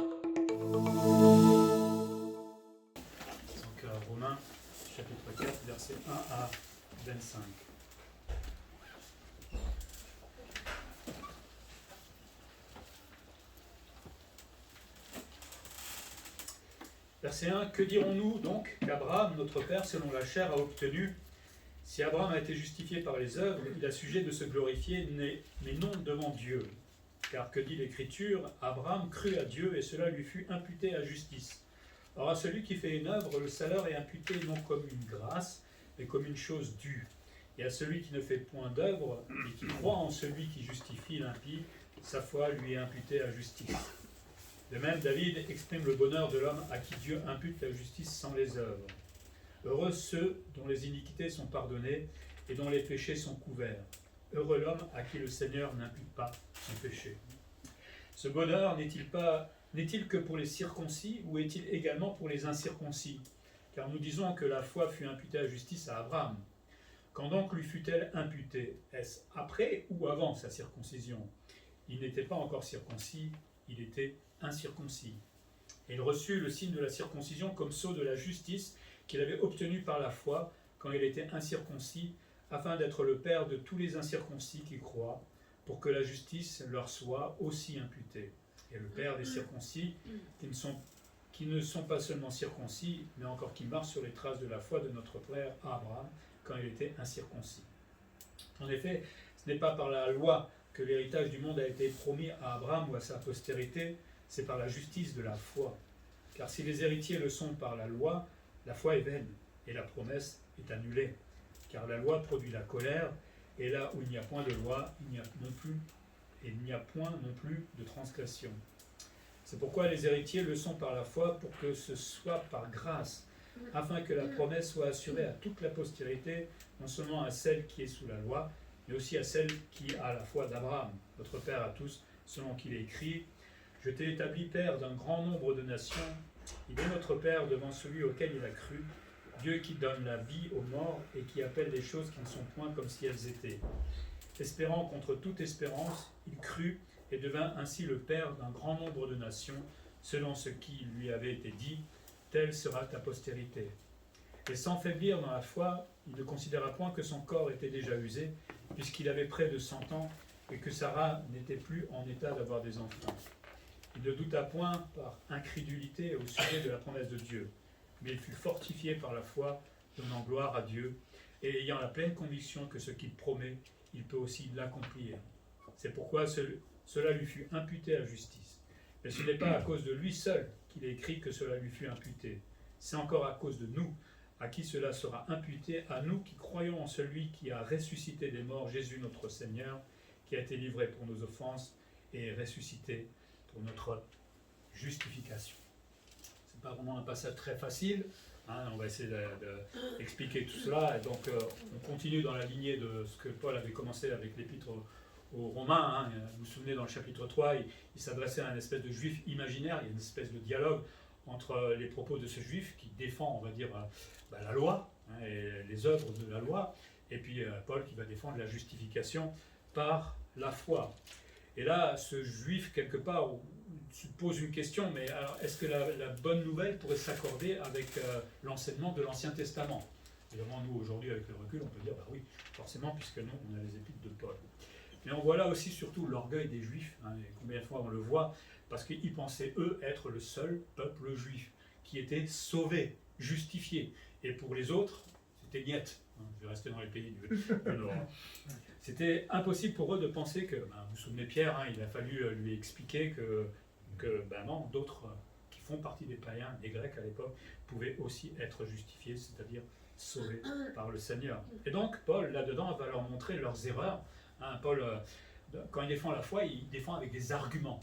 Donc Romains, chapitre 4, versets 1 à 25. Verset 1, que dirons-nous donc qu'Abraham, notre père, selon la chair, a obtenu? Si Abraham a été justifié par les œuvres, il a sujet de se glorifier, mais non devant Dieu. Car que dit l'Écriture? Abraham crut à Dieu et cela lui fut imputé à justice. Or à celui qui fait une œuvre, le salaire est imputé non comme une grâce, mais comme une chose due. Et à celui qui ne fait point d'œuvre et qui croit en celui qui justifie l'impie, sa foi lui est imputée à justice. De même, David exprime le bonheur de l'homme à qui Dieu impute la justice sans les œuvres. Heureux ceux dont les iniquités sont pardonnées et dont les péchés sont couverts. Heureux l'homme à qui le Seigneur n'impute pas son péché. Ce bonheur n'est-il que pour les circoncis ou est-il également pour les incirconcis? Car nous disons que la foi fut imputée à justice à Abraham. Quand donc lui fut-elle imputée? Est-ce après ou avant sa circoncision? Il n'était pas encore circoncis, il était incirconcis. Et il reçut le signe de la circoncision comme sceau de la justice qu'il avait obtenu par la foi quand il était incirconcis, afin d'être le père de tous les incirconcis qui croient, pour que la justice leur soit aussi imputée. Et le père des circoncis, qui ne sont pas seulement circoncis, mais encore qui marchent sur les traces de la foi de notre père Abraham, quand il était incirconcis. En effet, ce n'est pas par la loi que l'héritage du monde a été promis à Abraham ou à sa postérité, c'est par la justice de la foi. Car si les héritiers le sont par la loi est vaine, et la promesse est annulée. Car la loi produit la colère, et là où il n'y a point de loi, il n'y a point non plus de transgression. C'est pourquoi les héritiers le sont par la foi, pour que ce soit par grâce, afin que la promesse soit assurée à toute la postérité, non seulement à celle qui est sous la loi, mais aussi à celle qui a la foi d'Abraham, notre Père à tous, selon qu'il est écrit « Je t'ai établi Père d'un grand nombre de nations, il est notre Père devant celui auquel il a cru, Dieu qui donne la vie aux morts et qui appelle les choses qui ne sont point comme si elles étaient. Espérant contre toute espérance, il crut et devint ainsi le Père d'un grand nombre de nations, selon ce qui lui avait été dit, telle sera ta postérité. Et sans faiblir dans la foi, il ne considéra point que son corps était déjà usé, puisqu'il avait près de 100 ans, et que Sarah n'était plus en état d'avoir des enfants. Il ne douta point par incrédulité au sujet de la promesse de Dieu, mais il fut fortifié par la foi, donnant gloire à Dieu, et ayant la pleine conviction que ce qu'il promet, il peut aussi l'accomplir. C'est pourquoi cela lui fut imputé à justice. Mais ce n'est pas à cause de lui seul qu'il est écrit que cela lui fut imputé. C'est encore à cause de nous, à qui cela sera imputé, à nous qui croyons en celui qui a ressuscité des morts, Jésus notre Seigneur, qui a été livré pour nos offenses et ressuscité pour notre justification. Ce n'est pas vraiment un passage très facile, on va essayer d'expliquer tout cela, et donc on continue dans la lignée de ce que Paul avait commencé avec l'épître aux Romains. Vous vous souvenez, dans le chapitre 3, il s'adressait à une espèce de juif imaginaire, il y a une espèce de dialogue entre les propos de ce juif qui défend, on va dire, la loi, et les œuvres de la loi, et puis Paul qui va défendre la justification par la foi. Et là, ce juif, quelque part, se pose une question, mais alors, est-ce que la bonne nouvelle pourrait s'accorder avec l'enseignement de l'Ancien Testament? Évidemment, nous, aujourd'hui, avec le recul, on peut dire, oui, forcément, puisque nous, on a les épîtres de Paul. Mais on voit là aussi, surtout, l'orgueil des Juifs, et combien de fois on le voit, parce qu'ils pensaient, eux, être le seul peuple juif, qui était sauvé, justifié. Et pour les autres, c'était niet. Je vais rester dans les pays du Nord. C'était impossible pour eux de penser que, vous vous souvenez Pierre, il a fallu lui expliquer que non, d'autres qui font partie des païens, des Grecs à l'époque, pouvaient aussi être justifiés, c'est-à-dire sauvés par le Seigneur. Et donc, Paul, là-dedans, va leur montrer leurs erreurs. Paul, quand il défend la foi, il défend avec des arguments.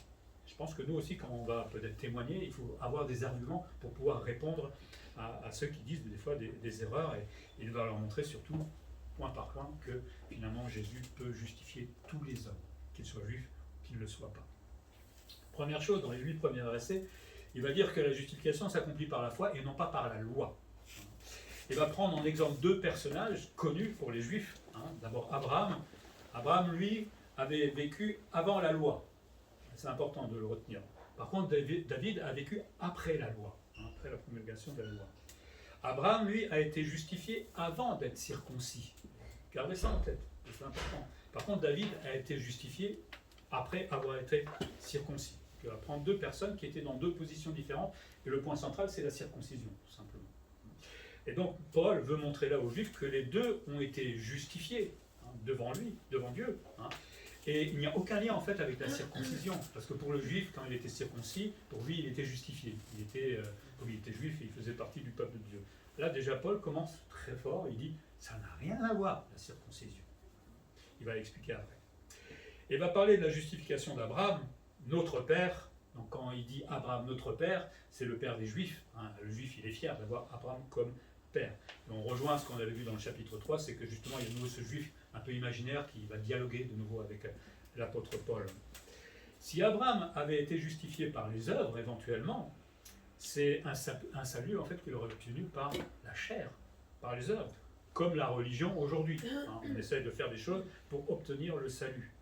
Je pense que nous aussi, quand on va peut-être témoigner, il faut avoir des arguments pour pouvoir répondre à ceux qui disent des fois des erreurs, et il va leur montrer surtout, point par point, que finalement Jésus peut justifier tous les hommes, qu'ils soient juifs ou qu'ils ne le soient pas. Première chose, dans les 8 premiers versets, il va dire que la justification s'accomplit par la foi et non pas par la loi. Il va prendre en exemple 2 personnages connus pour les juifs. D'abord Abraham. Abraham, lui, avait vécu avant la loi. C'est important de le retenir. Par contre, David a vécu après la loi, après la promulgation de la loi. Abraham, lui, a été justifié avant d'être circoncis. Gardez ça en tête, c'est important. Par contre, David a été justifié après avoir été circoncis. Tu vas prendre deux personnes qui étaient dans deux positions différentes, et le point central, c'est la circoncision, tout simplement. Et donc, Paul veut montrer là aux Juifs que les deux ont été justifiés devant lui, devant Dieu. Et il n'y a aucun lien en fait avec la circoncision, parce que pour le Juif, quand il était circoncis, pour lui, il était justifié. Comme il était juif, il faisait partie du peuple de Dieu. Là, déjà, Paul commence très fort, il dit, ça n'a rien à voir, la circoncision. Il va l'expliquer après. Et il va parler de la justification d'Abraham, notre père. Donc quand il dit Abraham, notre père, c'est le père des Juifs. Le Juif, il est fier d'avoir Abraham comme père. Et on rejoint ce qu'on avait vu dans le chapitre 3, c'est que justement, il y a de nouveau ce Juif un peu imaginaire qui va dialoguer de nouveau avec l'apôtre Paul. Si Abraham avait été justifié par les œuvres, éventuellement, c'est un salut en fait qu'il aurait obtenu par la chair, par les œuvres, comme la religion aujourd'hui. On essaie de faire des choses pour obtenir le salut.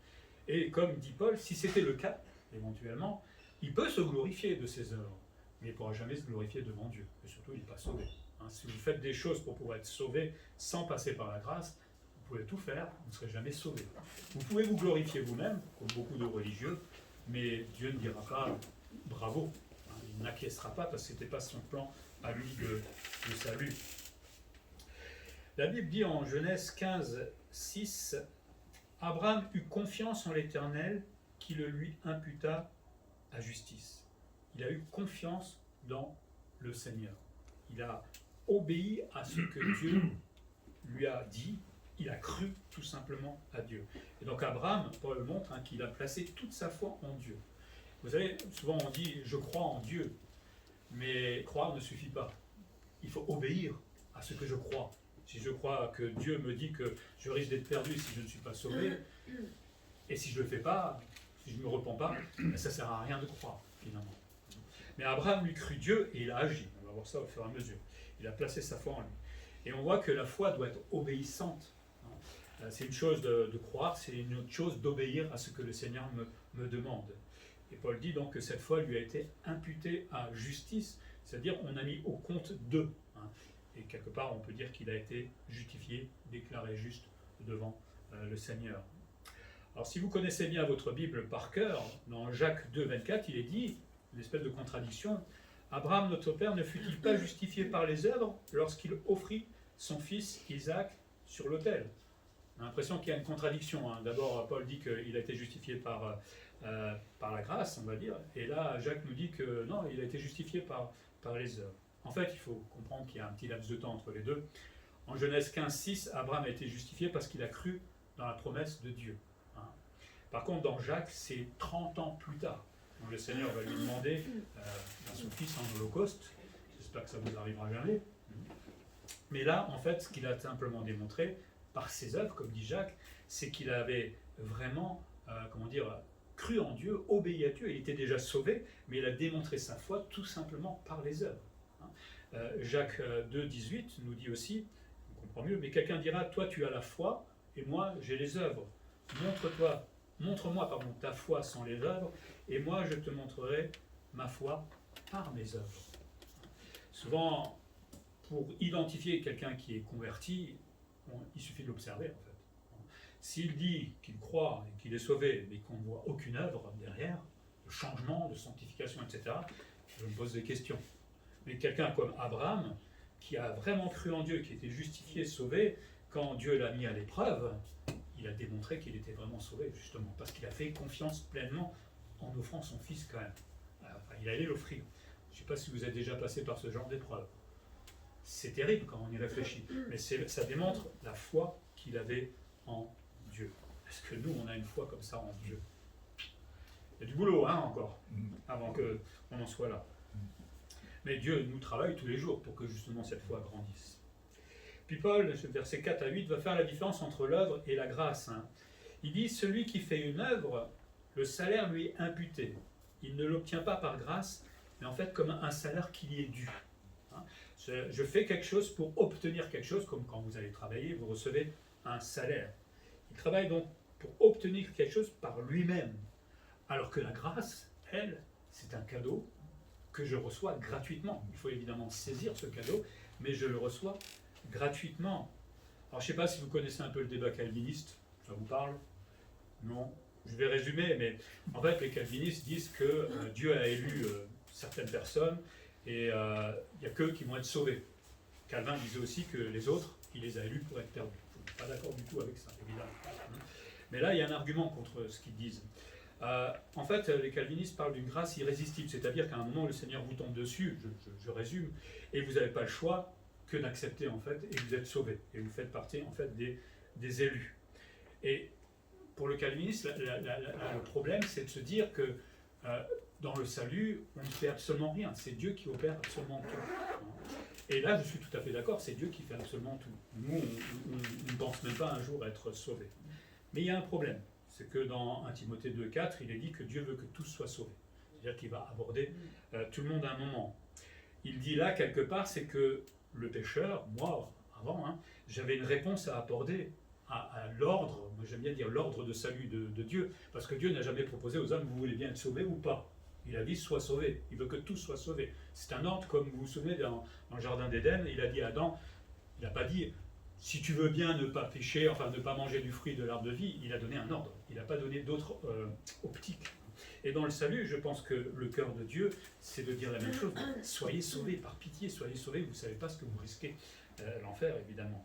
Et comme dit Paul, si c'était le cas, éventuellement, il peut se glorifier de ses œuvres, mais il ne pourra jamais se glorifier devant Dieu. Et surtout, il n'est pas sauvé. Si vous faites des choses pour pouvoir être sauvé sans passer par la grâce, vous pouvez tout faire, vous ne serez jamais sauvé. Vous pouvez vous glorifier vous-même, comme beaucoup de religieux, mais Dieu ne dira pas bravo. Il n'acquiescera pas parce que ce n'était pas son plan à lui de salut. La Bible dit en Genèse 15, 6, Abraham eut confiance en l'Éternel qui le lui imputa à justice. Il a eu confiance dans le Seigneur. Il a obéi à ce que Dieu lui a dit. Il a cru tout simplement à Dieu. Et donc Abraham, Paul montre qu'il a placé toute sa foi en Dieu. Vous savez, souvent on dit « je crois en Dieu », mais croire ne suffit pas. Il faut obéir à ce que je crois. Si je crois que Dieu me dit que je risque d'être perdu si je ne suis pas sauvé, et si je ne le fais pas, si je ne me repens pas, ça ne sert à rien de croire, finalement. Mais Abraham lui crut Dieu et il a agi. On va voir ça au fur et à mesure. Il a placé sa foi en lui. Et on voit que la foi doit être obéissante. C'est une chose de croire, c'est une autre chose d'obéir à ce que le Seigneur me demande. Et Paul dit donc que cette foi lui a été imputée à justice, c'est-à-dire on a mis au compte d'eux. Et quelque part, on peut dire qu'il a été justifié, déclaré juste devant le Seigneur. Alors si vous connaissez bien votre Bible par cœur, dans Jacques 2, 24, il est dit, une espèce de contradiction, Abraham, notre père, ne fut-il pas justifié par les œuvres lorsqu'il offrit son fils Isaac sur l'autel? On a l'impression qu'il y a une contradiction. D'abord, Paul dit qu'il a été justifié par la grâce, on va dire, et là, Jacques nous dit que non, il a été justifié par les œuvres. En fait, il faut comprendre qu'il y a un petit laps de temps entre les deux. En Genèse 15, 6, Abraham a été justifié parce qu'il a cru dans la promesse de Dieu. Par contre, dans Jacques, c'est 30 ans plus tard. Donc, le Seigneur va lui demander son fils en holocauste. J'espère que ça ne vous arrivera jamais. Mais là, en fait, ce qu'il a simplement démontré, par ses œuvres, comme dit Jacques, c'est qu'il avait vraiment, cru en Dieu, obéi à Dieu. Il était déjà sauvé, mais il a démontré sa foi tout simplement par les œuvres. Jacques 2, 18 nous dit aussi, on comprend mieux, mais quelqu'un dira, toi tu as la foi, et moi j'ai les œuvres. Montre-moi ta foi sans les œuvres, et moi je te montrerai ma foi par mes œuvres. Souvent, pour identifier quelqu'un qui est converti, il suffit de l'observer en fait. S'il dit qu'il croit et qu'il est sauvé, mais qu'on ne voit aucune œuvre derrière, de changement, de sanctification, etc., je me pose des questions. Mais quelqu'un comme Abraham, qui a vraiment cru en Dieu, qui était justifié, sauvé, quand Dieu l'a mis à l'épreuve, il a démontré qu'il était vraiment sauvé, justement, parce qu'il a fait confiance pleinement en offrant son fils quand même. Enfin, il allait l'offrir. Je ne sais pas si vous êtes déjà passé par ce genre d'épreuve. C'est terrible quand on y réfléchit, mais ça démontre la foi qu'il avait en Dieu. Est-ce que nous, on a une foi comme ça en Dieu? Il y a du boulot, encore, avant qu'on en soit là. Mais Dieu nous travaille tous les jours pour que justement cette foi grandisse. Puis Paul, versets 4 à 8, va faire la différence entre l'œuvre et la grâce. Il dit, celui qui fait une œuvre, le salaire lui est imputé. Il ne l'obtient pas par grâce, mais en fait comme un salaire qui lui est dû. Je fais quelque chose pour obtenir quelque chose, comme quand vous allez travailler, vous recevez un salaire. Il travaille donc pour obtenir quelque chose par lui-même. Alors que la grâce, elle, c'est un cadeau que je reçois gratuitement. Il faut évidemment saisir ce cadeau, mais je le reçois gratuitement. Alors je ne sais pas si vous connaissez un peu le débat calviniste, ça vous parle? Non? Je vais résumer, mais en fait les calvinistes disent que Dieu a élu certaines personnes et il n'y a qu'eux qui vont être sauvés. Calvin disait aussi que les autres, il les a élus pour être perdus. Je ne suis pas d'accord du tout avec ça, évidemment. Mais là, il y a un argument contre ce qu'ils disent. En fait, les calvinistes parlent d'une grâce irrésistible, c'est-à-dire qu'à un moment, le Seigneur vous tombe dessus, je résume, et vous n'avez pas le choix que d'accepter, en fait, et vous êtes sauvé. Et vous faites partie, en fait, des élus. Et pour le calviniste, le problème, c'est de se dire que dans le salut, on ne fait absolument rien. C'est Dieu qui opère absolument tout. Et là, je suis tout à fait d'accord, c'est Dieu qui fait absolument tout. Nous, on ne pense même pas un jour être sauvés. Mais il y a un problème. C'est que dans 1 Timothée 2,4, il est dit que Dieu veut que tous soient sauvés. C'est-à-dire qu'il va aborder tout le monde à un moment. Il dit là, quelque part, c'est que le pécheur, moi, avant, j'avais une réponse à apporter à l'ordre, moi j'aime bien dire l'ordre de salut de Dieu, parce que Dieu n'a jamais proposé aux hommes, vous voulez bien être sauvés ou pas. Il a dit, sois sauvés. Il veut que tous soient sauvés. C'est un ordre, comme vous vous souvenez, dans le Jardin d'Éden, il a dit à Adam, il n'a pas dit, si tu veux bien ne pas pécher, enfin ne pas manger du fruit de l'arbre de vie, il a donné un ordre. Il n'a pas donné d'autres optiques. Et dans le salut, je pense que le cœur de Dieu, c'est de dire la même chose. Soyez sauvés, par pitié, soyez sauvés, vous ne savez pas ce que vous risquez. L'enfer, évidemment.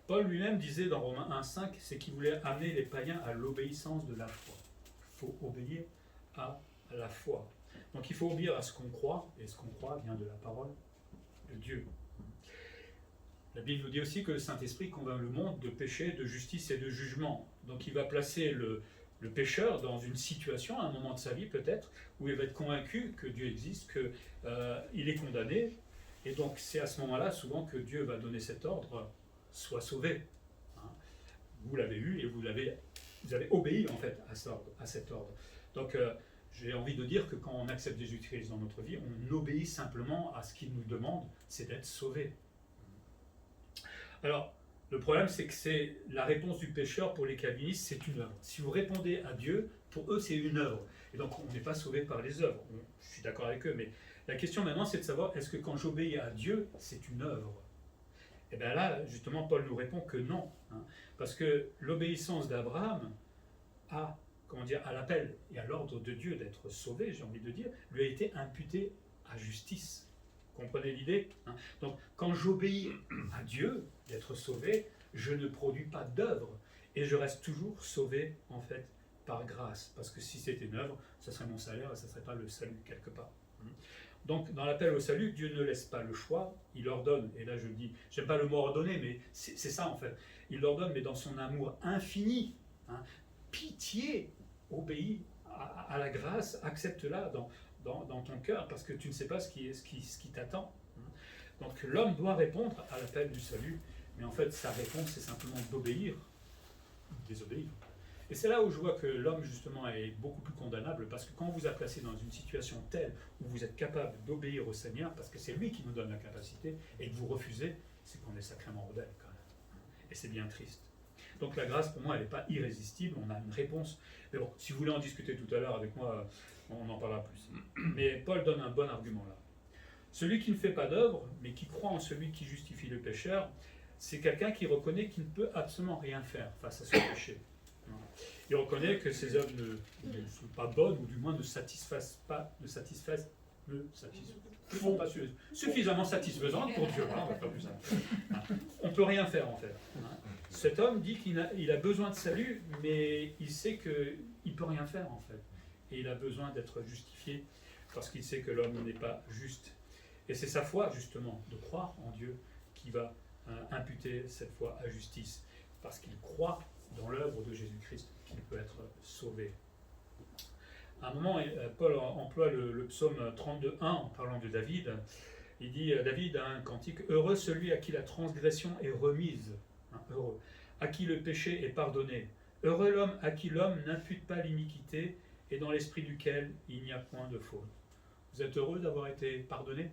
Paul lui-même disait dans Romains 1,5, c'est qu'il voulait amener les païens à l'obéissance de la foi. Il faut obéir à la foi. Donc il faut obéir à ce qu'on croit, et ce qu'on croit vient de la parole de Dieu. La Bible nous dit aussi que le Saint-Esprit convainc le monde de péché, de justice et de jugement. Donc il va placer le pécheur dans une situation, à un moment de sa vie peut-être, où il va être convaincu que Dieu existe, qu'il est condamné, et donc c'est à ce moment-là souvent que Dieu va donner cet ordre, sois sauvé. Vous l'avez eu et vous avez obéi en fait à cet ordre. Donc j'ai envie de dire que quand on accepte Jésus-Christ dans notre vie, on obéit simplement à ce qu'il nous demande, c'est d'être sauvé. Alors, le problème, c'est que c'est la réponse du pécheur pour les calvinistes, c'est une œuvre. Si vous répondez à Dieu, pour eux, c'est une œuvre. Et donc, on n'est pas sauvé par les œuvres. Je suis d'accord avec eux, mais la question maintenant, c'est de savoir, est-ce que quand j'obéis à Dieu, c'est une œuvre? Et bien là, justement, Paul nous répond que non. Parce que l'obéissance d'Abraham à l'appel et à l'ordre de Dieu d'être sauvé, j'ai envie de dire, lui a été imputée à justice. Vous comprenez l'idée? Donc, quand j'obéis à Dieu d'être sauvé, je ne produis pas d'œuvre et je reste toujours sauvé, en fait, par grâce. Parce que si c'était une œuvre, ça serait mon salaire et ça ne serait pas le salut, quelque part. Donc, dans l'appel au salut, Dieu ne laisse pas le choix, il ordonne, et là je dis, j'aime pas le mot ordonner, mais c'est ça, en fait. Il ordonne, mais dans son amour infini, pitié, obéis à la grâce, accepte-la dans ton cœur, parce que tu ne sais pas ce qui t'attend. Donc l'homme doit répondre à l'appel du salut, mais en fait sa réponse c'est simplement d'obéir, désobéir. Et c'est là où je vois que l'homme justement est beaucoup plus condamnable, parce que quand on vous a placé dans une situation telle où vous êtes capable d'obéir au Seigneur, parce que c'est lui qui nous donne la capacité, et que vous refusez, c'est qu'on est sacrément rebelle quand même. Et c'est bien triste. Donc la grâce, pour moi, elle n'est pas irrésistible, on a une réponse. Mais bon, si vous voulez en discuter tout à l'heure avec moi, on en parlera plus. Mais Paul donne un bon argument là. Celui qui ne fait pas d'œuvre, mais qui croit en celui qui justifie le pécheur, c'est quelqu'un qui reconnaît qu'il ne peut absolument rien faire face à son péché. Il reconnaît que ses œuvres ne sont pas bonnes, ou du moins ne sont pas suffisamment satisfaisantes pour Dieu. On va pas plus simple. On ne peut rien faire en fait. Cet homme dit qu'il a besoin de salut, mais il sait qu'il ne peut rien faire en fait. Et il a besoin d'être justifié parce qu'il sait que l'homme n'est pas juste. Et c'est sa foi justement, de croire en Dieu, qui va imputer cette foi à justice. Parce qu'il croit dans l'œuvre de Jésus-Christ qu'il peut être sauvé. À un moment, Paul emploie le psaume 32.1 en parlant de David. Il dit, David a un cantique, « Heureux celui à qui la transgression est remise. » Heureux. À qui le péché est pardonné. Heureux l'homme à qui l'homme n'impute pas l'iniquité et dans l'esprit duquel il n'y a point de faute. Vous êtes heureux d'avoir été pardonné?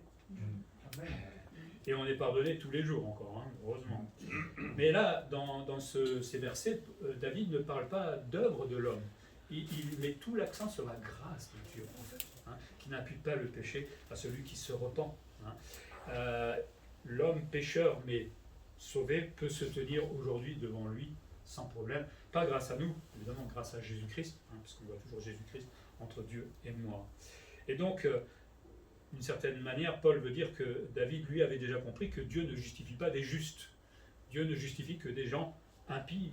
Et on est pardonné tous les jours encore, heureusement. Mais là, dans ces versets, David ne parle pas d'œuvre de l'homme. Il met tout l'accent sur la grâce de Dieu, en fait. n'impute pas le péché à celui qui se repent. Hein. L'homme pécheur, mais sauvé, peut se tenir aujourd'hui devant lui sans problème. Pas grâce à nous, évidemment grâce à Jésus-Christ, hein, parce qu'on voit toujours Jésus-Christ entre Dieu et moi. Et donc, d'une certaine manière, Paul veut dire que David, lui, avait déjà compris que Dieu ne justifie pas des justes. Dieu ne justifie que des gens impies.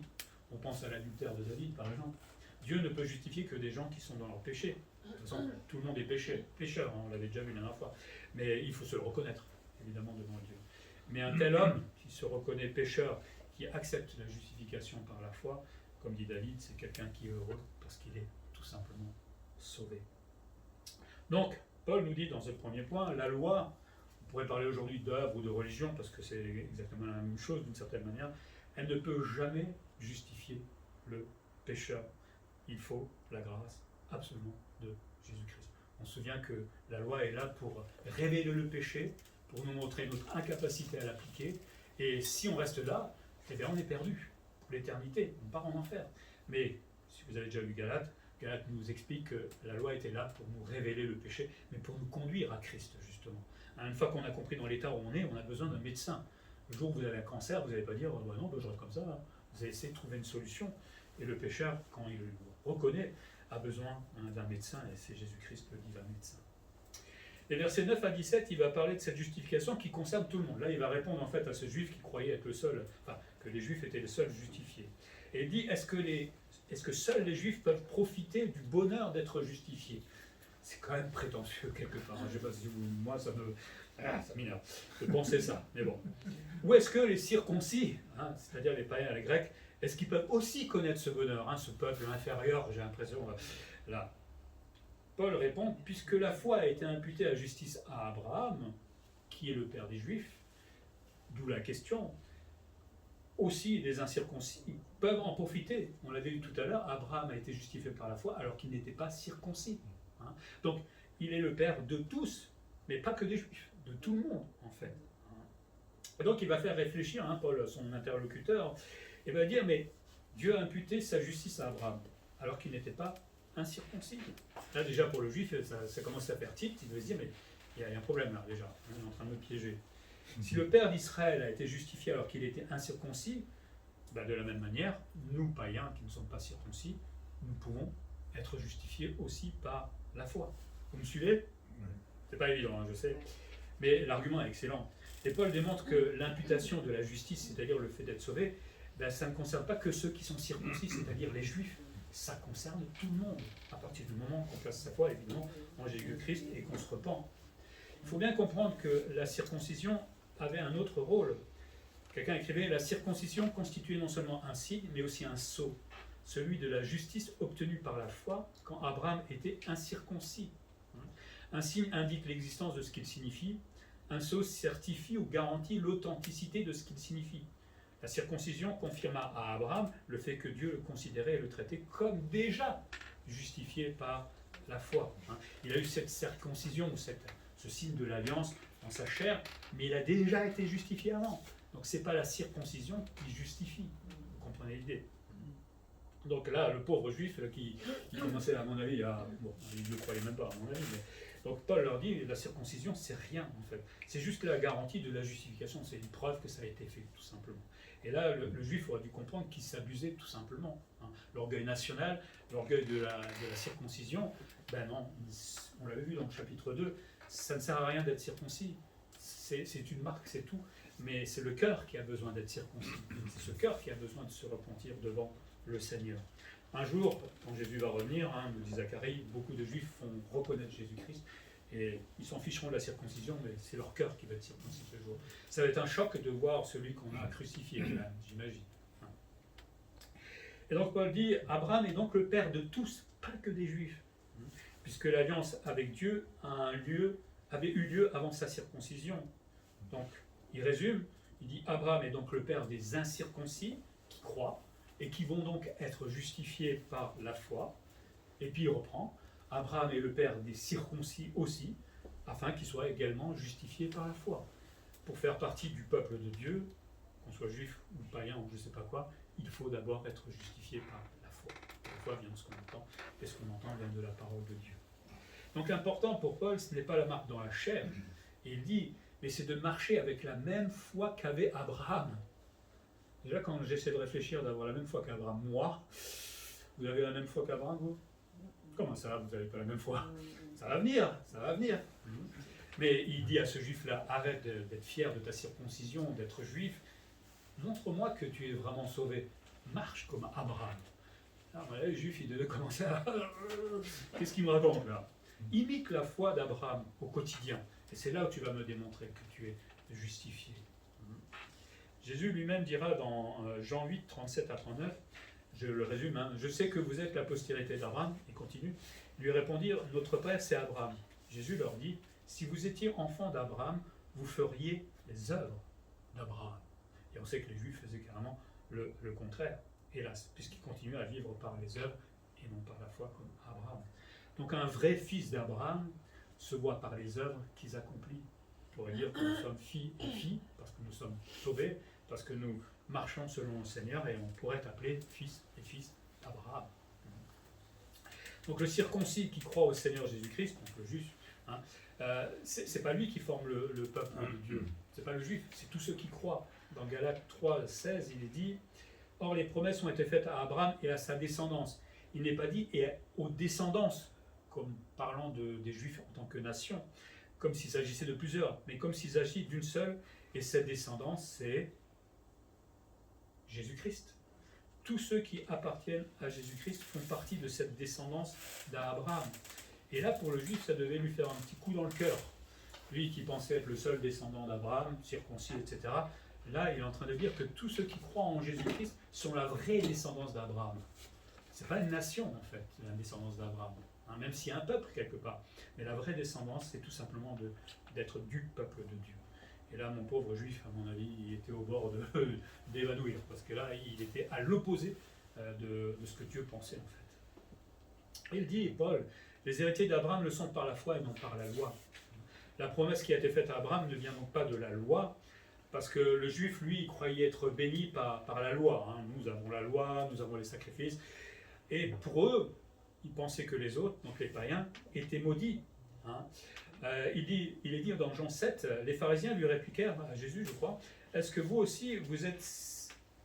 On pense à l'adultère de David, par exemple. Dieu ne peut justifier que des gens qui sont dans leur péché. De toute façon, tout le monde est pécheur, hein, on l'avait déjà vu la dernière fois. Mais il faut se le reconnaître, évidemment, devant Dieu. Mais un tel homme qui se reconnaît pécheur, qui accepte la justification par la foi, comme dit David, c'est quelqu'un qui est heureux parce qu'il est tout simplement sauvé. Donc, Paul nous dit dans ce premier point, la loi, on pourrait parler aujourd'hui d'œuvre ou de religion, parce que c'est exactement la même chose d'une certaine manière, elle ne peut jamais justifier le pécheur. Il faut la grâce absolument de Jésus-Christ. On se souvient que la loi est là pour révéler le péché, pour nous montrer notre incapacité à l'appliquer, et si on reste là, eh bien on est perdu pour l'éternité, on part en enfer. Mais si vous avez déjà lu Galates, Galates nous explique que la loi était là pour nous révéler le péché, mais pour nous conduire à Christ, justement. Une fois qu'on a compris dans l'état où on a besoin d'un médecin. Le jour où vous avez un cancer, vous n'allez pas dire bah non, bah, je reste comme ça. Hein. Vous allez essayer de trouver une solution. Et le pécheur, quand il le reconnaît, a besoin d'un médecin, et c'est Jésus-Christ le divin médecin. Les versets 9 à 17, il va parler de cette justification qui concerne tout le monde. Là, il va répondre en fait à ce juif qui croyait être le seul, enfin, que les juifs étaient les seuls justifiés. Et il dit, est-ce que seuls les juifs peuvent profiter du bonheur d'être justifiés? C'est quand même prétentieux quelque part. Je ne sais pas si moi, ça m'énerve de penser ça. Mais bon. Ou est-ce que les circoncis, hein, c'est-à-dire les païens et les grecs, est-ce qu'ils peuvent aussi connaître ce bonheur, hein, ce peuple inférieur, j'ai l'impression, là. Paul répond, puisque la foi a été imputée à justice à Abraham, qui est le père des Juifs, d'où la question, aussi les incirconcis peuvent en profiter. On l'avait vu tout à l'heure, Abraham a été justifié par la foi alors qu'il n'était pas circoncis. Hein. Donc, il est le père de tous, mais pas que des Juifs, de tout le monde, en fait. Et donc, il va faire réfléchir, hein, Paul, son interlocuteur, et va dire, mais Dieu a imputé sa justice à Abraham, alors qu'il n'était pas incirconcis. Là, déjà, pour le juif, ça commence à faire tilt, il doit se dire, mais il y a un problème là, déjà, on est en train de me piéger. Si le père d'Israël a été justifié alors qu'il était incirconcis, ben de la même manière, nous, païens, qui ne sommes pas circoncis, nous pouvons être justifiés aussi par la foi. Vous me suivez? C'est pas évident, hein, je sais, mais l'argument est excellent. Et Paul démontre que l'imputation de la justice, c'est-à-dire le fait d'être sauvé, ben, ça ne concerne pas que ceux qui sont circoncis, c'est-à-dire les juifs. Ça concerne tout le monde, à partir du moment qu'on place sa foi, évidemment, en Jésus-Christ et qu'on se repent. Il faut bien comprendre que la circoncision avait un autre rôle. Quelqu'un écrivait, la circoncision constituait non seulement un signe, mais aussi un sceau, celui de la justice obtenue par la foi quand Abraham était incirconcis. Un signe indique l'existence de ce qu'il signifie, un sceau certifie ou garantit l'authenticité de ce qu'il signifie. La circoncision confirma à Abraham le fait que Dieu le considérait et le traitait comme déjà justifié par la foi. Il a eu cette circoncision, ce signe de l'alliance dans sa chair, mais il a déjà été justifié avant. Donc ce n'est pas la circoncision qui justifie. Vous comprenez l'idée? Donc là, le pauvre juif qui commençait, à mon avis, il ne le croyait même pas, à mon avis, mais donc Paul leur dit, la circoncision, c'est rien en fait. C'est juste la garantie de la justification, c'est une preuve que ça a été fait, tout simplement. Et là, le juif aurait dû comprendre qu'il s'abusait tout simplement. Hein. L'orgueil national, l'orgueil de la circoncision, ben non, on l'avait vu dans le chapitre 2, ça ne sert à rien d'être circoncis. C'est une marque, c'est tout. Mais c'est le cœur qui a besoin d'être circoncis. C'est ce cœur qui a besoin de se repentir devant le Seigneur. Un jour, quand Jésus va revenir, hein, nous dit Zacharie, beaucoup de Juifs font reconnaître Jésus-Christ et ils s'en ficheront de la circoncision, mais c'est leur cœur qui va être circoncis ce jour. Ça va être un choc de voir celui qu'on a crucifié, j'imagine. Et donc Paul dit, Abraham est donc le père de tous, pas que des Juifs, puisque l'alliance avec Dieu avait eu lieu avant sa circoncision. Donc, il résume, il dit, Abraham est donc le père des incirconcis qui croient, et qui vont donc être justifiés par la foi. Et puis il reprend, Abraham est le père des circoncis aussi, afin qu'ils soient également justifiés par la foi. Pour faire partie du peuple de Dieu, qu'on soit juif ou païen ou je ne sais pas quoi, il faut d'abord être justifié par la foi. La foi vient de ce qu'on entend, et ce qu'on entend vient de la parole de Dieu. Donc l'important pour Paul, ce n'est pas la marque dans la chair. Et il dit, mais c'est de marcher avec la même foi qu'avait Abraham. Déjà, quand j'essaie de réfléchir d'avoir la même foi qu'Abraham, moi, vous avez la même foi qu'Abraham, vous? Comment ça, vous n'avez pas la même foi? Ça va venir, ça va venir. Mais il dit à ce juif-là, arrête d'être fier de ta circoncision, d'être juif, montre-moi que tu es vraiment sauvé. Marche comme Abraham. Alors là, les juifs, ils devaient commencer à... Qu'est-ce qu'il me raconte là? Imite la foi d'Abraham au quotidien. Et c'est là où tu vas me démontrer que tu es justifié. Jésus lui-même dira dans Jean 8, 37 à 39, je le résume, hein, je sais que vous êtes la postérité d'Abraham, il continue, lui répondirent, notre père c'est Abraham. Jésus leur dit, si vous étiez enfant d'Abraham, vous feriez les œuvres d'Abraham. Et on sait que les Juifs faisaient carrément le contraire, hélas, puisqu'ils continuaient à vivre par les œuvres et non par la foi comme Abraham. Donc un vrai fils d'Abraham se voit par les œuvres qu'ils accomplissent. On pourrait dire que nous sommes filles et filles, parce que nous sommes sauvés, parce que nous marchons selon le Seigneur, et on pourrait appeler fils et fils d'Abraham. Donc le circoncis qui croit au Seigneur Jésus-Christ, donc le juif, hein, c'est pas lui qui forme le peuple de Dieu, c'est pas le juif, c'est tous ceux qui croient. Dans Galates 3, 16, il est dit « Or les promesses ont été faites à Abraham et à sa descendance. » Il n'est pas dit « et aux descendances », comme parlant des Juifs en tant que nation, comme s'il s'agissait de plusieurs, mais comme s'il s'agit d'une seule, et cette descendance, c'est Jésus-Christ. Tous ceux qui appartiennent à Jésus-Christ font partie de cette descendance d'Abraham. Et là, pour le Juif, ça devait lui faire un petit coup dans le cœur. Lui qui pensait être le seul descendant d'Abraham, circoncis, etc., là, il est en train de dire que tous ceux qui croient en Jésus-Christ sont la vraie descendance d'Abraham. Ce n'est pas une nation, en fait, la descendance d'Abraham. Même s'il y a un peuple quelque part. Mais la vraie descendance, c'est tout simplement d'être du peuple de Dieu. Et là, mon pauvre juif, à mon avis, il était au bord d'évanouir, parce que là, il était à l'opposé de ce que Dieu pensait, en fait. Et il dit, Paul, les héritiers d'Abraham le sont par la foi et non par la loi. La promesse qui a été faite à Abraham ne vient donc pas de la loi, parce que le juif, lui, il croyait être béni par la loi. Hein. Nous avons la loi, nous avons les sacrifices. Et pour eux, ils pensaient que les autres, donc les païens, étaient maudits. Hein. Il est dit dans Jean 7, les pharisiens lui répliquèrent à Jésus, je crois, est-ce que vous aussi, vous êtes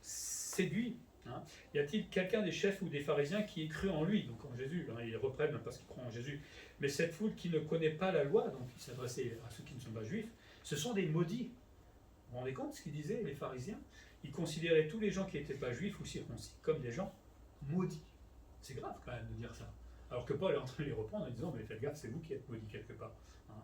séduits, hein? Y a-t-il quelqu'un des chefs ou des pharisiens qui ait cru en lui, donc en Jésus, hein, ils reprennent parce qu'ils croient en Jésus. Mais cette foule qui ne connaît pas la loi, donc il s'adressait à ceux qui ne sont pas juifs, ce sont des maudits. Vous vous rendez compte ce qu'ils disaient, les pharisiens? Ils considéraient tous les gens qui n'étaient pas juifs ou circoncis comme des gens maudits. C'est grave quand même de dire ça. Alors que Paul est en train de les reprendre en disant, mais faites gaffe, c'est vous qui êtes maudits quelque part. Hein.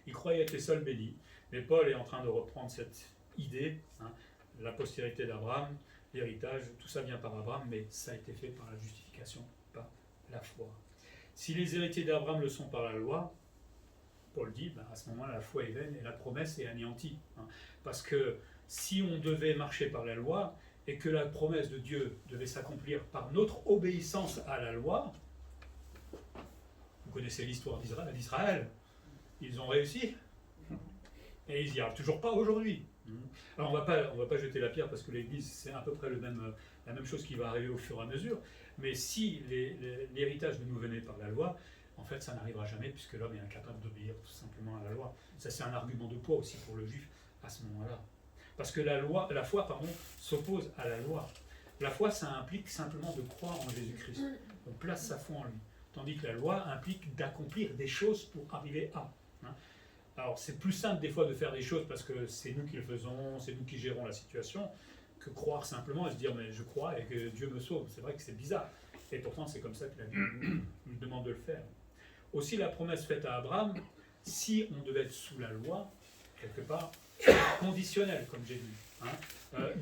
Ils croyaient être les seuls bénis, mais Paul est en train de reprendre cette idée, hein, la postérité d'Abraham, l'héritage, tout ça vient par Abraham, mais ça a été fait par la justification, par la foi. Si les héritiers d'Abraham le sont par la loi, Paul dit, ben, à ce moment-là, la foi est vaine et la promesse est anéantie. Hein. Parce que si on devait marcher par la loi, et que la promesse de Dieu devait s'accomplir par notre obéissance à la loi, vous connaissez l'histoire d'Israël, ils ont réussi, et ils n'y arrivent toujours pas aujourd'hui. Alors on va pas jeter la pierre parce que l'Église, c'est à peu près la même chose qui va arriver au fur et à mesure, mais si l'héritage de nous venait par la loi, en fait ça n'arrivera jamais puisque l'homme est incapable d'obéir tout simplement à la loi. Ça c'est un argument de poids aussi pour le juif à ce moment-là. Parce que la foi, s'oppose à la loi. La foi, ça implique simplement de croire en Jésus-Christ. On place sa foi en lui. Tandis que la loi implique d'accomplir des choses pour arriver à. Hein. Alors, c'est plus simple des fois de faire des choses parce que c'est nous qui le faisons, c'est nous qui gérons la situation, que croire simplement et se dire, mais je crois et que Dieu me sauve. C'est vrai que c'est bizarre. Et pourtant, c'est comme ça que la Bible nous demande de le faire. Aussi, la promesse faite à Abraham, si on devait être sous la loi, quelque part, conditionnel, comme j'ai dit. Hein.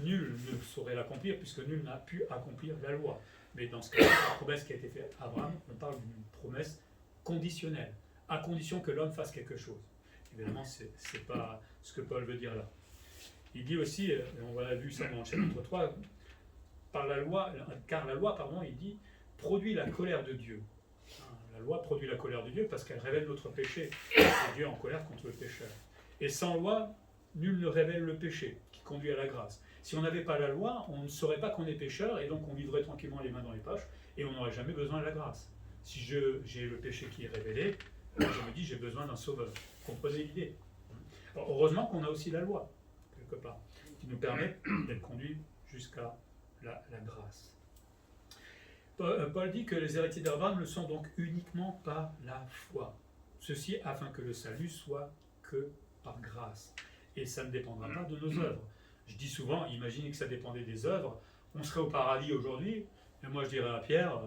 Nul ne saurait l'accomplir, puisque nul n'a pu accomplir la loi. Mais dans ce cas-là, la promesse qui a été faite à Abraham, on parle d'une promesse conditionnelle, à condition que l'homme fasse quelque chose. Évidemment, ce n'est pas ce que Paul veut dire là. Il dit aussi, et on l'a vu ça dans le chapitre 3, car la loi, il dit, produit la colère de Dieu. La loi produit la colère de Dieu parce qu'elle révèle notre péché. Et Dieu est en colère contre le pécheur. Et sans loi, nul ne révèle le péché, qui conduit à la grâce. Si on n'avait pas la loi, on ne saurait pas qu'on est pécheur, et donc on vivrait tranquillement les mains dans les poches, et on n'aurait jamais besoin de la grâce. Si j'ai le péché qui est révélé, je me dis j'ai besoin d'un sauveur. Vous comprenez l'idée? Alors, heureusement qu'on a aussi la loi, quelque part, qui nous permet d'être conduits jusqu'à la grâce. Paul dit que les héritiers d'Abraham le sont donc uniquement par la foi. Ceci afin que le salut soit que par grâce. Et ça ne dépendra pas de nos œuvres. Je dis souvent, imaginez que ça dépendait des œuvres, on serait au paradis aujourd'hui, et moi je dirais à Pierre,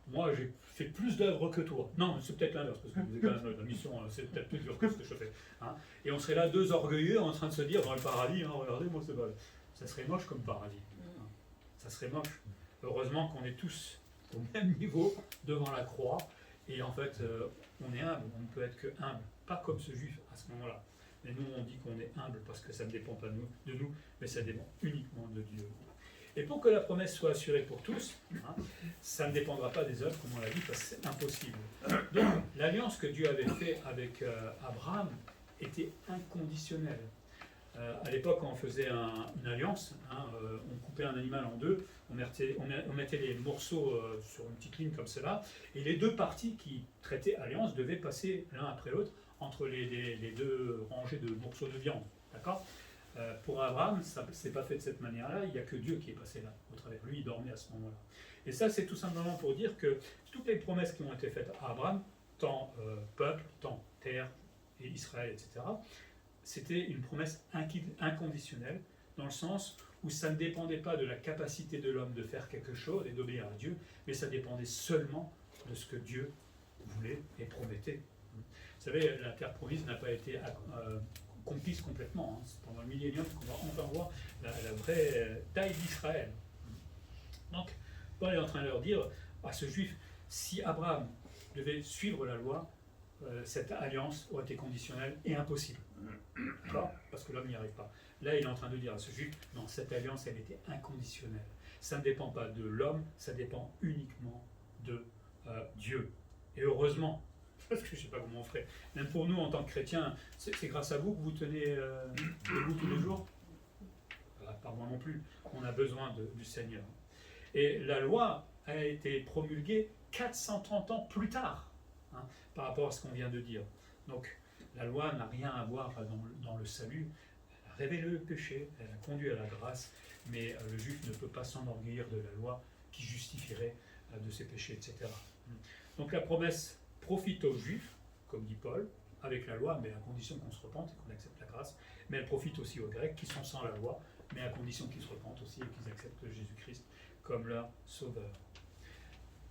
moi j'ai fait plus d'œuvres que toi. Non, c'est peut-être l'inverse, parce que vous avez quand même la mission, c'est peut-être plus dur que ce que je fais. Hein. Et on serait là deux orgueilleux en train de se dire, dans le paradis, hein, regardez, moi c'est pas... Ça serait moche comme paradis. Hein. Ça serait moche. Heureusement qu'on est tous au même niveau devant la croix, et en fait, on est humble, on ne peut être que humble, pas comme ce juif à ce moment-là. Mais nous, on dit qu'on est humble parce que ça ne dépend pas de nous, mais ça dépend uniquement de Dieu. Et pour que la promesse soit assurée pour tous, hein, ça ne dépendra pas des œuvres, comme on l'a dit, parce que c'est impossible. Donc, l'alliance que Dieu avait faite avec Abraham était inconditionnelle. À l'époque, quand on faisait une alliance, hein, on coupait un animal en deux, on mettait les morceaux sur une petite ligne comme cela, et les deux parties qui traitaient alliance devaient passer l'un après l'autre entre les deux rangées de morceaux de viande. D'accord ? Pour Abraham, ça ne s'est pas fait de cette manière-là, il n'y a que Dieu qui est passé là, au travers. Lui, il dormait à ce moment-là. Et ça, c'est tout simplement pour dire que toutes les promesses qui ont été faites à Abraham, tant peuple, tant terre et Israël, etc., c'était une promesse inconditionnelle, dans le sens où ça ne dépendait pas de la capacité de l'homme de faire quelque chose et d'obéir à Dieu, mais ça dépendait seulement de ce que Dieu voulait et promettait. Vous savez, la terre promise n'a pas été conquise complètement. Hein. C'est pendant le millénium qu'on va enfin voir la vraie taille d'Israël. Donc, Paul est en train de leur dire à ce juif, si Abraham devait suivre la loi, cette alliance aurait été conditionnelle et impossible. D'accord ? Parce que l'homme n'y arrive pas. Là, il est en train de dire à ce juif, non, cette alliance, elle était inconditionnelle. Ça ne dépend pas de l'homme, ça dépend uniquement de Dieu. Et heureusement, parce que je ne sais pas comment on ferait. Même pour nous, en tant que chrétiens, c'est grâce à vous que vous tenez debout tous les jours. Pas moi non plus. On a besoin du Seigneur. Et la loi a été promulguée 430 ans plus tard, hein, par rapport à ce qu'on vient de dire. Donc, la loi n'a rien à voir dans le salut. Elle a révélé le péché, elle a conduit à la grâce, mais le juif ne peut pas s'enorgueillir de la loi qui justifierait de ses péchés, etc. Donc la promesse profite aux juifs, comme dit Paul, avec la loi, mais à condition qu'on se repente et qu'on accepte la grâce, mais elle profite aussi aux Grecs qui sont sans la loi, mais à condition qu'ils se repentent aussi et qu'ils acceptent Jésus-Christ comme leur sauveur.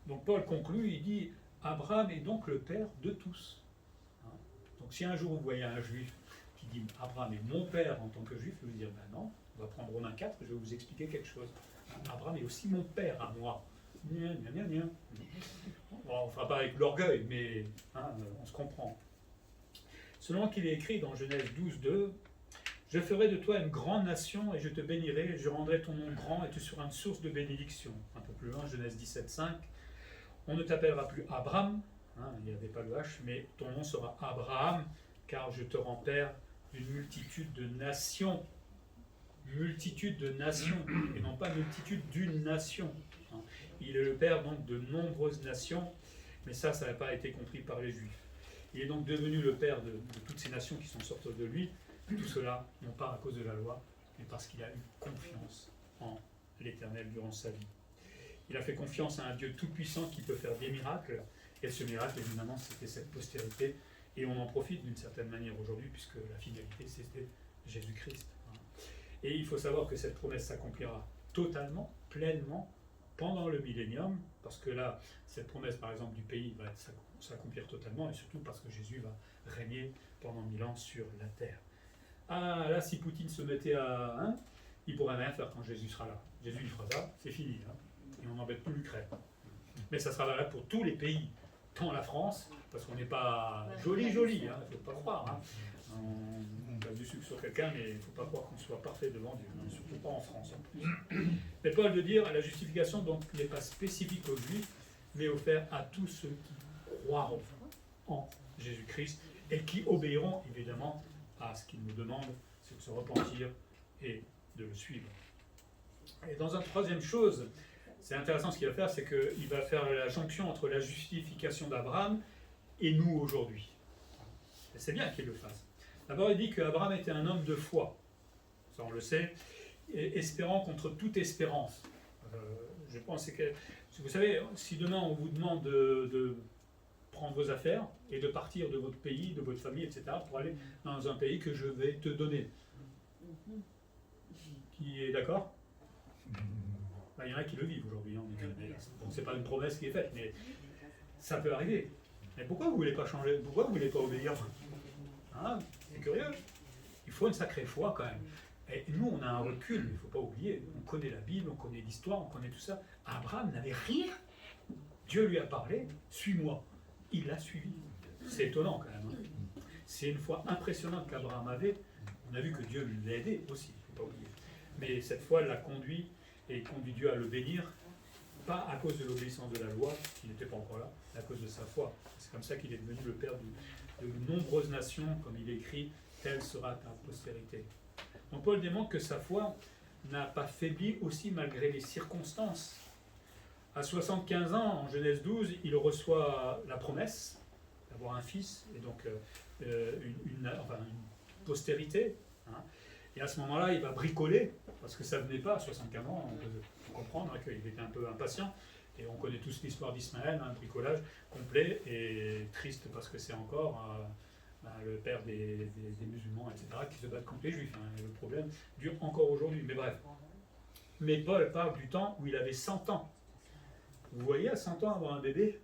Donc Paul conclut, il dit « Abraham est donc le père de tous ». Donc si un jour vous voyez un juif qui dit « Abraham est mon père en tant que juif », vous allez dire « Ben non, on va prendre Romains 4, je vais vous expliquer quelque chose. Abraham est aussi mon père à moi. » Bon, on ne fera pas avec l'orgueil, mais hein, on se comprend. Selon qu'il est écrit dans Genèse 12, 2, « Je ferai de toi une grande nation et je te bénirai, et je rendrai ton nom grand et tu seras une source de bénédiction. » Un peu plus loin, Genèse 17, 5, « On ne t'appellera plus Abram, hein, il n'y avait pas le H, mais ton nom sera Abraham, car je te rends père d'une multitude de nations. » Multitude de nations, et non pas multitude d'une nation. Il est le père donc de nombreuses nations, mais ça n'a pas été compris par les Juifs. Il est donc devenu le père de toutes ces nations qui sont sorties de lui, tout cela non pas à cause de la loi, mais parce qu'il a eu confiance en l'Éternel durant sa vie. Il a fait confiance à un Dieu tout-puissant qui peut faire des miracles, et ce miracle, évidemment, c'était cette postérité, et on en profite d'une certaine manière aujourd'hui, puisque la finalité, c'était Jésus-Christ. Et il faut savoir que cette promesse s'accomplira totalement, pleinement, pendant le millénium, parce que là, cette promesse, par exemple, du pays va s'accomplir totalement, et surtout parce que Jésus va régner pendant 1000 ans sur la terre. Ah, là, si Poutine se mettait à... Hein, il ne pourrait rien faire quand Jésus sera là. Jésus, il fera ça, c'est fini. Hein, et on n'embête plus l'Ukraine. Mais ça sera valable pour tous les pays, tant la France, parce qu'on n'est pas joli, il ne faut pas croire. Hein. On passe du sucre sur quelqu'un, mais il ne faut pas croire qu'on soit parfait devant Dieu, hein, surtout pas en France en plus. Mais Paul veut dire, la justification donc n'est pas spécifique aux Juifs, mais offerte à tous ceux qui croiront en Jésus-Christ et qui obéiront évidemment à ce qu'il nous demande, c'est de se repentir et de le suivre. Et dans une troisième chose, c'est intéressant ce qu'il va faire, c'est qu'il va faire la jonction entre la justification d'Abraham et nous aujourd'hui. Et c'est bien qu'il le fasse. D'abord, il dit qu'Abraham était un homme de foi. Ça, on le sait. Et espérant contre toute espérance. Je pense que, vous savez, si demain on vous demande de prendre vos affaires et de partir de votre pays, de votre famille, etc., pour aller dans un pays que je vais te donner. Qui est d'accord? Il y en a qui le vivent aujourd'hui. Bon, c'est pas une promesse qui est faite, mais ça peut arriver. Mais pourquoi vous ne voulez pas changer? Pourquoi vous ne voulez pas obéir? Hein? C'est curieux. Il faut une sacrée foi quand même. Et nous, on a un recul, il ne faut pas oublier. On connaît la Bible, on connaît l'histoire, on connaît tout ça. Abraham n'avait rien. Dieu lui a parlé, suis-moi. Il l'a suivi. C'est étonnant quand même. Hein. C'est une foi impressionnante qu'Abraham avait. On a vu que Dieu l'a aidé aussi, il ne faut pas oublier. Mais cette foi l'a conduit et conduit Dieu à le bénir, pas à cause de l'obéissance de la loi, qui n'était pas encore là, mais à cause de sa foi. C'est comme ça qu'il est devenu le père de nombreuses nations, comme il écrit, telle sera ta postérité. Donc Paul démontre que sa foi n'a pas faibli aussi malgré les circonstances. À 75 ans, en Genèse 12, il reçoit la promesse d'avoir un fils, et donc une postérité. Hein. Et à ce moment-là, il va bricoler, parce que ça ne venait pas à 75 ans, on peut comprendre qu'il était un peu impatient. Et on connaît tous l'histoire d'Ismaël, un bricolage complet et triste, parce que c'est encore le père des musulmans, etc., qui se battent contre les juifs. Hein. Le problème dure encore aujourd'hui, mais bref. Mais Paul parle du temps où il avait 100 ans. Vous voyez, à 100 ans, avoir un bébé,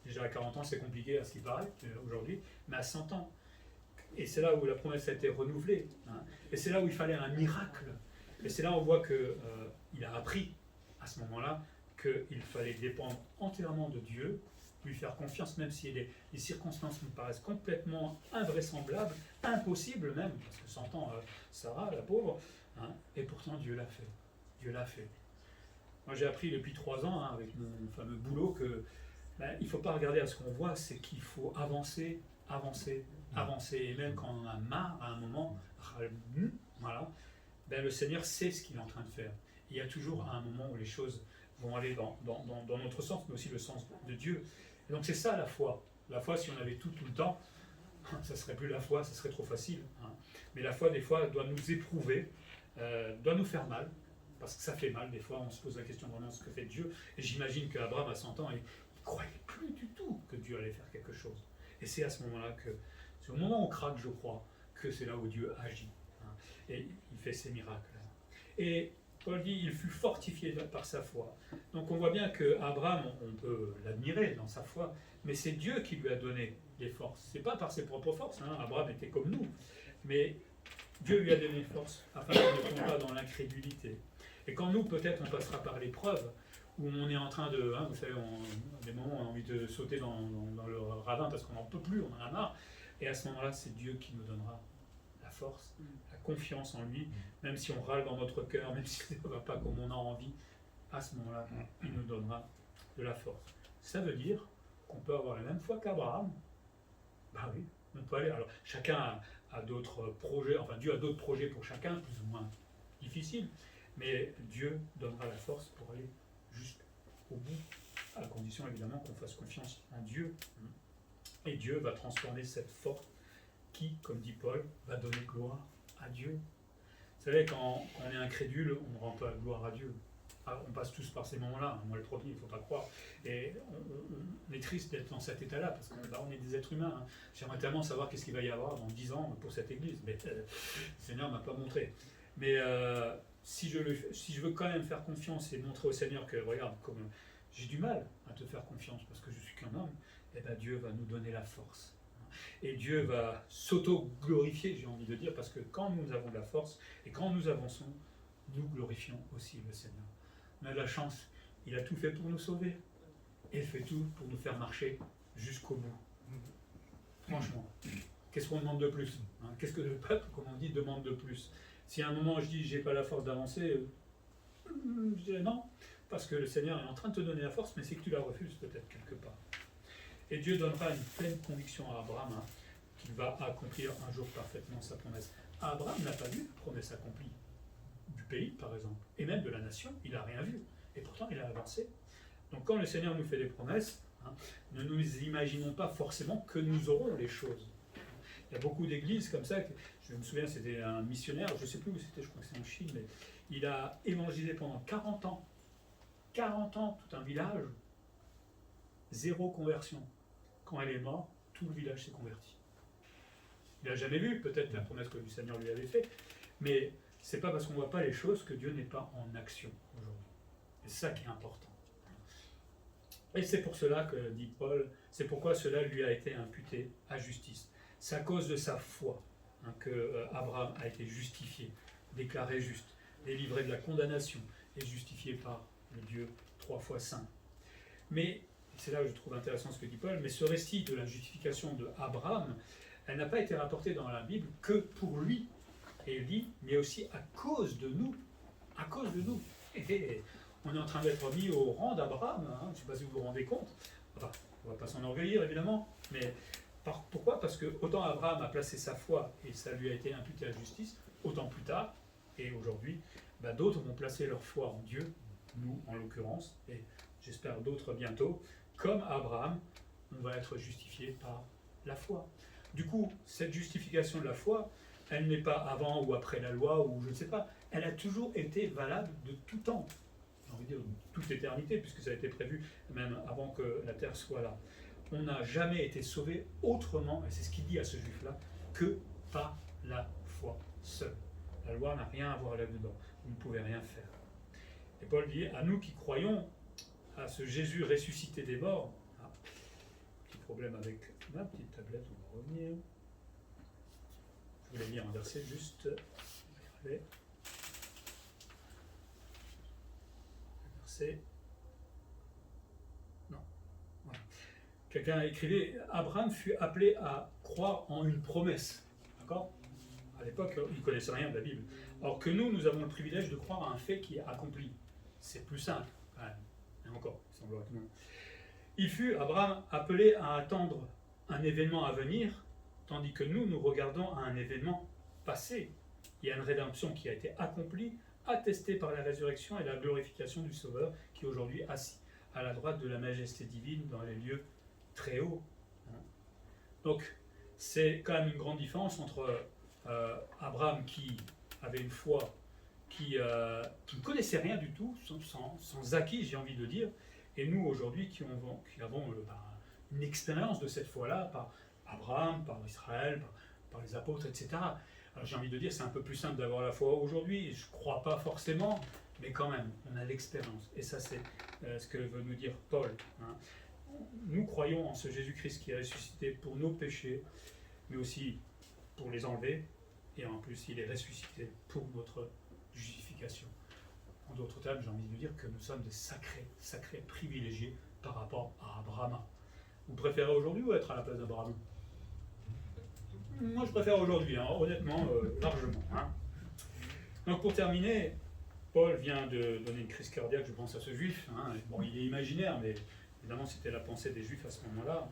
déjà à 40 ans, c'est compliqué à ce qu'il paraît aujourd'hui, mais à 100 ans. Et c'est là où la promesse a été renouvelée. Hein. Et c'est là où il fallait un miracle. Et c'est là où on voit qu'il a appris, à ce moment-là, qu'il fallait dépendre entièrement de Dieu, lui faire confiance, même si les circonstances nous paraissent complètement invraisemblables, impossibles même, parce que 100 ans, Sarah, la pauvre, hein, et pourtant Dieu l'a fait. Dieu l'a fait. Moi, j'ai appris depuis 3 ans, hein, avec mon fameux boulot, que il ne faut pas regarder à ce qu'on voit, c'est qu'il faut avancer, avancer, avancer. Et même quand on en a marre, à un moment, voilà, le Seigneur sait ce qu'il est en train de faire. Il y a toujours un moment où les choses vont aller dans notre sens, mais aussi le sens de Dieu. Et donc c'est ça la foi. La foi, si on avait tout le temps, ça ne serait plus la foi, ça serait trop facile. Hein. Mais la foi, des fois, doit nous éprouver, doit nous faire mal, parce que ça fait mal. Des fois, on se pose la question vraiment ce que fait Dieu. Et j'imagine qu'Abraham, à 100 ans, il ne croyait plus du tout que Dieu allait faire quelque chose. Et c'est à ce moment-là c'est au moment où on craque, je crois, que c'est là où Dieu agit. Hein. Et il fait ses miracles. Et Paul dit, il fut fortifié par sa foi. Donc on voit bien qu'Abraham, on peut l'admirer dans sa foi, mais c'est Dieu qui lui a donné les forces. Ce n'est pas par ses propres forces, hein. Abraham était comme nous, mais Dieu lui a donné les forces afin qu'il ne tombe pas dans l'incrédulité. Et quand nous, peut-être, on passera par l'épreuve, où on est en train de, vous savez, à des moments, on a envie de sauter dans le ravin parce qu'on n'en peut plus, on en a marre, et à ce moment-là, c'est Dieu qui nous donnera la force, la confiance en lui, même si on râle dans notre cœur, même si ça ne va pas comme on a envie, à ce moment-là, il nous donnera de la force. Ça veut dire qu'on peut avoir la même foi qu'Abraham. Ben oui, on peut aller. Alors, chacun a d'autres projets, enfin Dieu a d'autres projets pour chacun, plus ou moins difficiles, mais Dieu donnera la force pour aller jusqu'au bout, à la condition évidemment qu'on fasse confiance en Dieu. Et Dieu va transformer cette force qui, comme dit Paul, va donner gloire à Dieu. Vous savez, quand on est incrédule, on ne rend pas gloire à Dieu. On passe tous par ces moments-là. Moi, le premier, il ne faut pas croire. Et on est triste d'être dans cet état-là, parce qu'on est des êtres humains. Hein. J'aimerais tellement savoir qu'est-ce qu'il va y avoir dans 10 ans pour cette Église. Mais le Seigneur ne m'a pas montré. Mais si je veux quand même faire confiance et montrer au Seigneur que, regarde, comme j'ai du mal à te faire confiance, parce que je suis qu'un homme, eh bien Dieu va nous donner la force. Et Dieu va s'auto-glorifier, j'ai envie de dire, parce que quand nous avons de la force et quand nous avançons, nous glorifions aussi le Seigneur. On a de la chance, il a tout fait pour nous sauver. Et il fait tout pour nous faire marcher jusqu'au bout. Franchement, qu'est-ce qu'on demande de plus, hein? Qu'est-ce que le peuple, comme on dit, demande de plus? Si à un moment je dis j'ai pas la force d'avancer, je dirais non, parce que le Seigneur est en train de te donner la force, mais c'est que tu la refuses peut-être quelque part. Et Dieu donnera une pleine conviction à Abraham, hein, qu'il va accomplir un jour parfaitement sa promesse. Abraham n'a pas vu la promesse accomplie du pays, par exemple, et même de la nation, il n'a rien vu. Et pourtant, il a avancé. Donc quand le Seigneur nous fait des promesses, ne nous imaginons pas forcément que nous aurons les choses. Il y a beaucoup d'églises comme ça. Je me souviens, c'était un missionnaire, je ne sais plus où c'était, je crois que c'est en Chine, mais il a évangélisé pendant 40 ans. 40 ans, tout un village, zéro conversion. Quand elle est morte, tout le village s'est converti. Il n'a jamais vu, peut-être, la promesse que le Seigneur lui avait faite, mais ce n'est pas parce qu'on ne voit pas les choses que Dieu n'est pas en action aujourd'hui. C'est ça qui est important. Et c'est pour cela que, dit Paul, c'est pourquoi cela lui a été imputé à justice. C'est à cause de sa foi que Abraham a été justifié, déclaré juste, délivré de la condamnation et justifié par le Dieu 3 fois saint. Mais, c'est là où je trouve intéressant ce que dit Paul, mais ce récit de la justification de Abraham, elle n'a pas été rapportée dans la Bible que pour lui, et il dit, mais aussi à cause de nous. À cause de nous. Et on est en train d'être mis au rang d'Abraham, je ne sais pas si vous vous rendez compte. Enfin, on ne va pas s'enorgueillir évidemment, mais pourquoi? Parce que autant Abraham a placé sa foi et ça lui a été imputé à justice, autant plus tard, et aujourd'hui, d'autres vont placer leur foi en Dieu, nous en l'occurrence, et j'espère d'autres bientôt, comme Abraham, on va être justifié par la foi. Du coup, cette justification de la foi, elle n'est pas avant ou après la loi, ou je ne sais pas, elle a toujours été valable de tout temps. J'ai envie de dire de toute éternité, puisque ça a été prévu même avant que la terre soit là. On n'a jamais été sauvé autrement, et c'est ce qu'il dit à ce juif-là, que par la foi seule. La loi n'a rien à voir là-dedans. Vous ne pouvez rien faire. Et Paul dit, à nous qui croyons à ce Jésus ressuscité des morts, petit problème avec ma petite tablette, on va revenir. Je voulais lire un verset juste. Regardez. Verset. Non. Voilà. Quelqu'un a écrit, Abraham fut appelé à croire en une promesse. D'accord? À l'époque, il ne connaissait rien de la Bible. Alors que nous avons le privilège de croire à un fait qui est accompli. C'est plus simple, quand même. Et encore, il semblerait que non. Il fut, Abraham, appelé à attendre un événement à venir, tandis que nous regardons à un événement passé. Il y a une rédemption qui a été accomplie, attestée par la résurrection et la glorification du Sauveur, qui est aujourd'hui assis à la droite de la majesté divine dans les lieux très hauts. Donc, c'est quand même une grande différence entre Abraham qui avait une foi qui ne connaissait rien du tout, sans acquis, j'ai envie de dire, et nous aujourd'hui qui avons une expérience de cette foi-là par Abraham, par Israël, par les apôtres, etc. Alors j'ai envie de dire, c'est un peu plus simple d'avoir la foi aujourd'hui, je ne crois pas forcément, mais quand même, on a l'expérience. Et ça, c'est ce que veut nous dire Paul. Nous croyons en ce Jésus-Christ qui est ressuscité pour nos péchés, mais aussi pour les enlever, et en plus, il est ressuscité pour notre justification. En d'autres termes, j'ai envie de dire que nous sommes des sacrés privilégiés par rapport à Abraham. Vous préférez aujourd'hui ou être à la place d'Abraham? Moi, je préfère aujourd'hui, honnêtement, largement. Donc, pour terminer, Paul vient de donner une crise cardiaque, je pense à ce juif. Bon, il est imaginaire, mais évidemment, c'était la pensée des juifs à ce moment-là.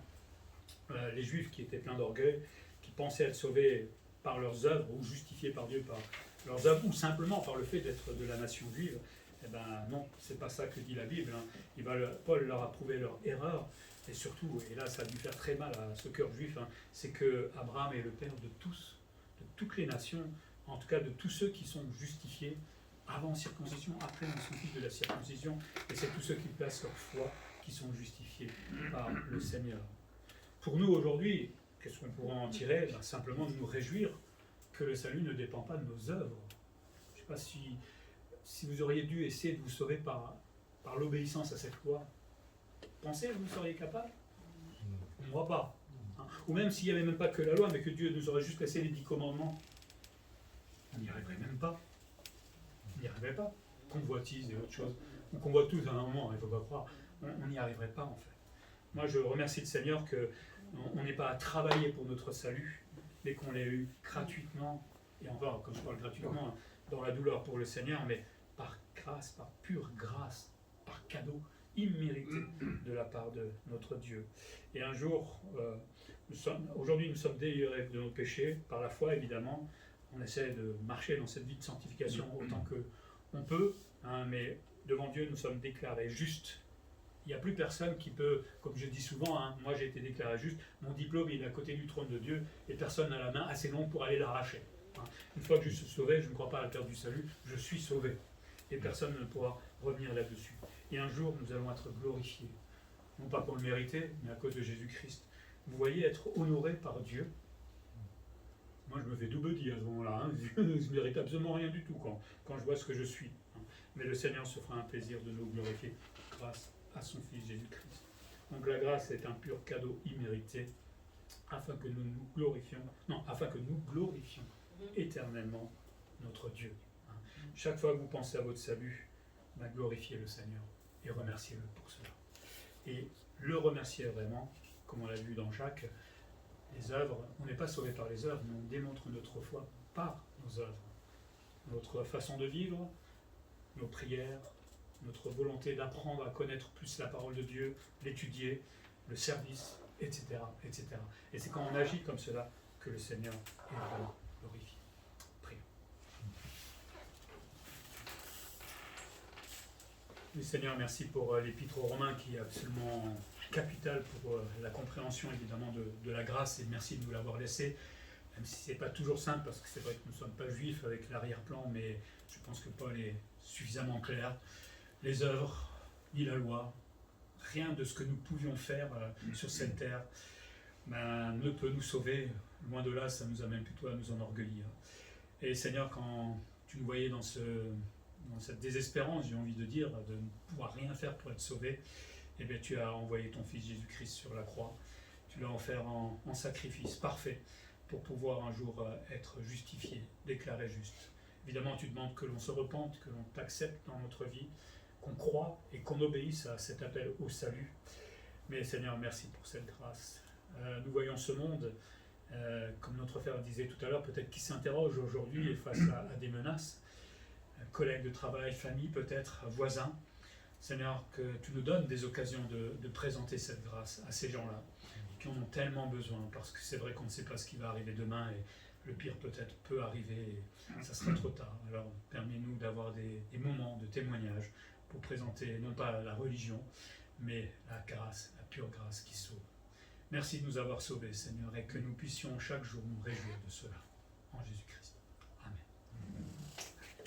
Les juifs qui étaient pleins d'orgueil, qui pensaient être sauvés par leurs œuvres, ou justifiés par Dieu par leurs œuvres, ou simplement par le fait d'être de la nation juive. Eh bien, non, c'est pas ça que dit la Bible. Paul leur a prouvé leur erreur. Et surtout, et là ça a dû faire très mal à ce cœur juif, c'est que Abraham est le père de tous, de toutes les nations, en tout cas de tous ceux qui sont justifiés avant circoncision, après ils sont fils de la circoncision, et c'est tous ceux qui placent leur foi qui sont justifiés par le Seigneur. Pour nous aujourd'hui, qu'est-ce qu'on pourra en tirer? Simplement de nous réjouir que le salut ne dépend pas de nos œuvres. Je ne sais pas si vous auriez dû essayer de vous sauver par l'obéissance à cette loi. Pensez que vous seriez capable? On ne voit pas. Ou même s'il n'y avait même pas que la loi, mais que Dieu nous aurait juste laissé les 10 commandements, on n'y arriverait même pas. On n'y arriverait pas. Convoitise et autre chose. On convoite tous à un moment, il ne faut pas croire. On n'y arriverait pas en fait. Moi je remercie le Seigneur qu'on n'ait pas à travailler pour notre salut, mais qu'on l'ait eu gratuitement, et encore, comme je parle gratuitement, dans la douleur pour le Seigneur, mais par grâce, par pure grâce, par cadeau immérité de la part de notre Dieu. Et un jour, aujourd'hui nous sommes délivrés de nos péchés, par la foi évidemment, on essaie de marcher dans cette vie de sanctification autant On peut, mais devant Dieu, nous sommes déclarés justes. Il n'y a plus personne qui peut, comme je dis souvent, moi j'ai été déclaré juste, mon diplôme il est à côté du trône de Dieu et personne n'a la main assez longue pour aller l'arracher. Une fois que je suis sauvé, je ne crois pas à la perte du salut, je suis sauvé. Et personne ne pourra revenir là-dessus. Et un jour, nous allons être glorifiés. Non pas pour le mériter, mais à cause de Jésus-Christ. Vous voyez, être honoré par Dieu. Moi, je me fais double dire à ce moment-là. Je ne mérite absolument rien du tout quand je vois ce que je suis. Mais le Seigneur se fera un plaisir de nous glorifier grâce à son Fils Jésus-Christ. Donc la grâce est un pur cadeau immérité, afin que nous glorifions éternellement notre Dieu. Chaque fois que vous pensez à votre salut, glorifiez le Seigneur et remerciez-le pour cela. Et le remercier vraiment, comme on l'a vu dans Jacques, les œuvres, on n'est pas sauvé par les œuvres, mais on démontre notre foi par nos œuvres. Notre façon de vivre, nos prières, notre volonté d'apprendre à connaître plus la parole de Dieu, l'étudier, le service, etc., etc. Et c'est quand on agit comme cela que le Seigneur est vraiment glorifié. Prions. Oui, Seigneur, merci pour l'épître aux Romains qui est absolument capital pour la compréhension évidemment de la grâce, et merci de nous l'avoir laissé, même si ce n'est pas toujours simple, parce que c'est vrai que nous ne sommes pas juifs avec l'arrière-plan, mais je pense que Paul est suffisamment clair. Les œuvres, ni la loi, rien de ce que nous pouvions faire sur cette terre ne peut nous sauver. Loin de là, ça nous amène plutôt à nous enorgueillir. Et Seigneur, quand tu nous voyais dans cette désespérance, j'ai envie de dire, de ne pouvoir rien faire pour être sauvé, eh bien, tu as envoyé ton Fils Jésus-Christ sur la croix. Tu l'as offert en sacrifice parfait pour pouvoir un jour être justifié, déclaré juste. Évidemment, tu demandes que l'on se repente, que l'on t'accepte dans notre vie, qu'on croie et qu'on obéisse à cet appel au salut. Mais Seigneur, merci pour cette grâce. Nous voyons ce monde, comme notre frère disait tout à l'heure, peut-être qui s'interroge aujourd'hui face à des menaces, collègues de travail, famille peut-être, voisins. Seigneur, que tu nous donnes des occasions de présenter cette grâce à ces gens-là, qui en ont tellement besoin, parce que c'est vrai qu'on ne sait pas ce qui va arriver demain, et le pire peut-être peut arriver, et ça sera trop tard. Alors permets-nous d'avoir des moments de témoignage pour présenter non pas la religion, mais la grâce, la pure grâce qui sauve. Merci de nous avoir sauvés, Seigneur, et que nous puissions chaque jour nous réjouir de cela. En Jésus-Christ.